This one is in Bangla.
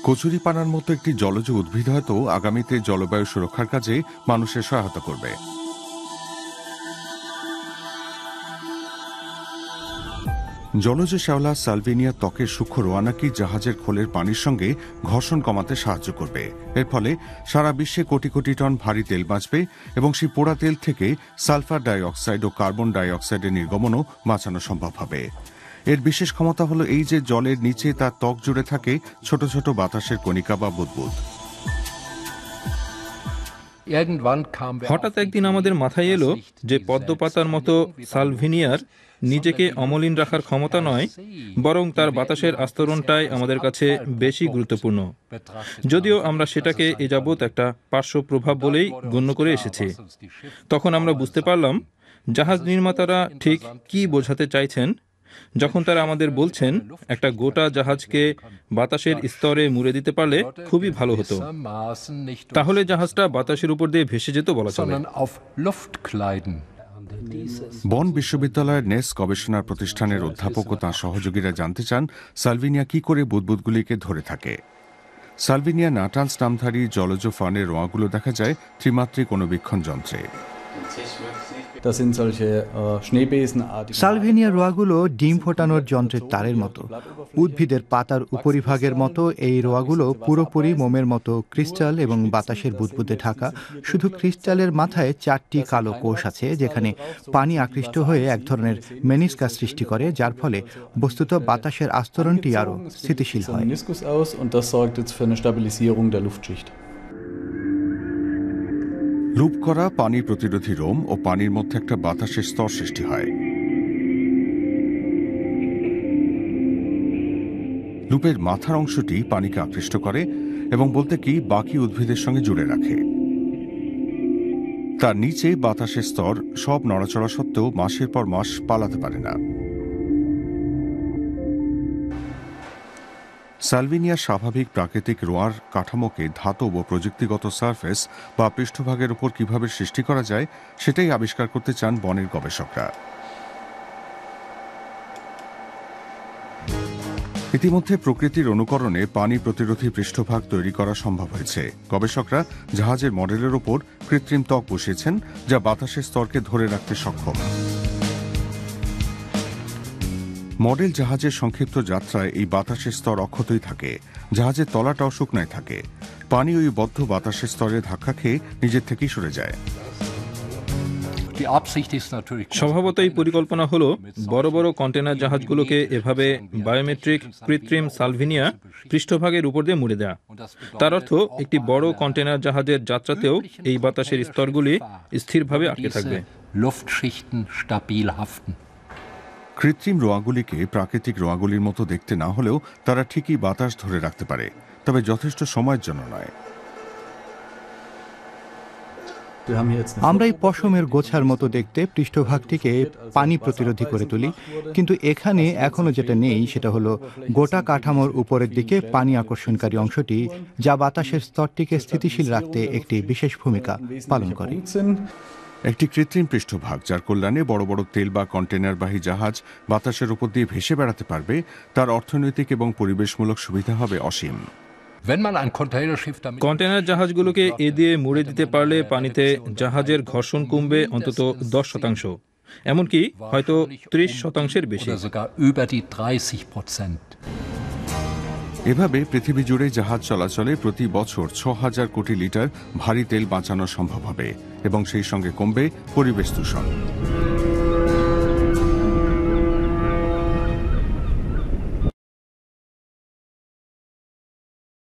কচুরিপানার মতো একটি জলজ উদ্ভিদ হয়তো আগামীতে জলবায়ু সুরক্ষার কাজে মানুষের সহায়তা করবে। জলজ শ্যাওলা সালভিনিয়া ত্বকের সূক্ষ্ম রোঁয়া নাকি জাহাজের খোলের পানির সঙ্গে ঘর্ষণ কমাতে সাহায্য করবে। এর ফলে সারা বিশ্বে কোটি কোটি টন ভারী তেল বাঁচবে এবং সেই পোড়া তেল থেকে সালফার ডাই অক্সাইড ও কার্বন ডাই অক্সাইডের নির্গমনও বাঁচানো সম্ভব হবে। এর বিশেষ ক্ষমতা হলো এই যে জলের নিচে তার ত্বক জুড়ে থাকে ছোট ছোট বাতাসের কণিকা বা বুদবুদ। হঠাৎ একদিন আমাদের মাথায় এলো যে পদ্মপাতার মতো সালভিনিয়ার নিজেকে অমলিন রাখার ক্ষমতা নয়, বরং তার বাতাসের আস্তরণটাই আমাদের কাছে বেশি গুরুত্বপূর্ণ, যদিও আমরা সেটাকে এ যাবৎ একটা পার্শ্ব প্রভাব বলেই গণ্য করে এসেছি। তখন আমরা বুঝতে পারলাম জাহাজ নির্মাতারা ঠিক কি বোঝাতে চাইছেন যখন তারা আমাদের বলছেন একটা গোটা জাহাজকে বাতাসের স্তরে মুড়ে দিতে পারলে খুবই ভালো হতো, তাহলে জাহাজটা বাতাসের উপর দিয়ে ভেসে যেত বলা চলে। বন বিশ্ববিদ্যালয়ের নেস গবেষণা প্রতিষ্ঠানের অধ্যাপক ও তাঁর সহযোগীরা জানতে চান সালভিনিয়া কি করে বুদবুদগুলিকে ধরে থাকে। সালভিনিয়া নাটালস নামধারী জলজ ফার্নের রোঁয়াগুলো দেখা যায় ত্রিমাত্রিক অণুবীক্ষণ যন্ত্রে। সালভিনিয়া রোঁয়াগুলো ডিম ফোটানোর যন্ত্রের তারের মতো। উদ্ভিদের পাতার উপরিভাগের মতো এই রোঁয়াগুলো পুরোপুরি মোমের মতো ক্রিস্টাল এবং বাতাসের বুদবুদে ঢাকা। শুধু ক্রিস্টালের মাথায় 4টি কালো কোষ আছে যেখানে পানি আকৃষ্ট হয়ে এক ধরনের মেনিস্কাস সৃষ্টি করে, যার ফলে বস্তুত বাতাসের আস্তরণটি আরও স্থিতিশীল হয়। লুপ করা পানি প্রতিরোধী রোম ও পানির মধ্যে একটা বাতাসের স্তর সৃষ্টি হয়। লুপের মাথার অংশটি পানিকে আকৃষ্ট করে এবং বলতে কি বাকি উদ্ভিদের সঙ্গে জুড়ে রাখে। তার নিচে বাতাসের স্তর সব নড়াচড়া সত্ত্বেও মাসের পর মাস পালাতে পারে না। সালভিনিয়ার স্বাভাবিক প্রাকৃতিক রোঁয়ার কাঠামোকে ধাতব ও প্রযুক্তিগত সারফেস বা পৃষ্ঠভাগের উপর কিভাবে সৃষ্টি করা যায় সেটাই আবিষ্কার করতে চান বনের গবেষকরা। ইতিমধ্যে প্রকৃতির অনুকরণে পানি প্রতিরোধী পৃষ্ঠভাগ তৈরি করা সম্ভব হয়েছে। গবেষকরা জাহাজের মডেলের ওপর কৃত্রিম ত্বক বসিয়েছেন যা বাতাসের স্তরকে ধরে রাখতে সক্ষম। মডেল জাহাজের সংক্ষিপ্ত যাত্রায় এই বাতাসের স্তর অক্ষতই থাকে, জাহাজের তলাটাও শুকনায় থাকে। পানি ওই বদ্ধ বাতাসের স্তরে ধাক্কা খেয়ে নিজের থেকেই সরে যায়। স্বভাবতই পরিকল্পনা হলো বড় বড় কন্টেনার জাহাজগুলোকে এভাবে বায়োমেট্রিক কৃত্রিম সালভিনিয়া পৃষ্ঠভাগের উপর দিয়ে মুড়ে দেয়া। তার অর্থ একটি বড় কন্টেনার জাহাজের যাত্রাতেও এই বাতাসের স্তরগুলি স্থিরভাবে আটকে থাকবে। কৃত্রিম রোঁয়াগুলিকে প্রাকৃতিক রোঁয়াগুলির মতো দেখতে না হলেও তারা ঠিকই বাতাস ধরে রাখতে পারে, তবে যথেষ্ট সময়ের জন্য নয়। আমরা এই পশমের গোছার মতো দেখতে পৃষ্ঠভাগটিকে পানি প্রতিরোধী করে তুলি, কিন্তু এখানে এখনো যেটা নেই সেটা হলো গোটা কাঠামোর উপরের দিকে পানি আকর্ষণকারী অংশটি, যা বাতাসের স্তরটিকে স্থিতিশীল রাখতে একটি বিশেষ ভূমিকা পালন করে। একটি কৃত্রিম পৃষ্ঠভাগ যার কল্যাণে বড় বড় তেল বা কন্টেনারবাহী জাহাজ বাতাসের উপর দিয়ে ভেসে বেড়াতে পারবে, তার অর্থনৈতিক এবং পরিবেশমূলক সুবিধা হবে অসীম। কন্টেনার জাহাজগুলোকে এ দিয়ে মুড়ে দিতে পারলে পানিতে জাহাজের ঘর্ষণ কমবে অন্তত 10%, এমনকি হয়তো 30%-এর বেশি। এভাবে পৃথিবী জুড়ে জাহাজ চলাচলে প্রতি বছর 6000 কোটি লিটার ভারী তেল বাঁচানো সম্ভব হবে এবং সেই সঙ্গে কমবে পরিবেশ দূষণ।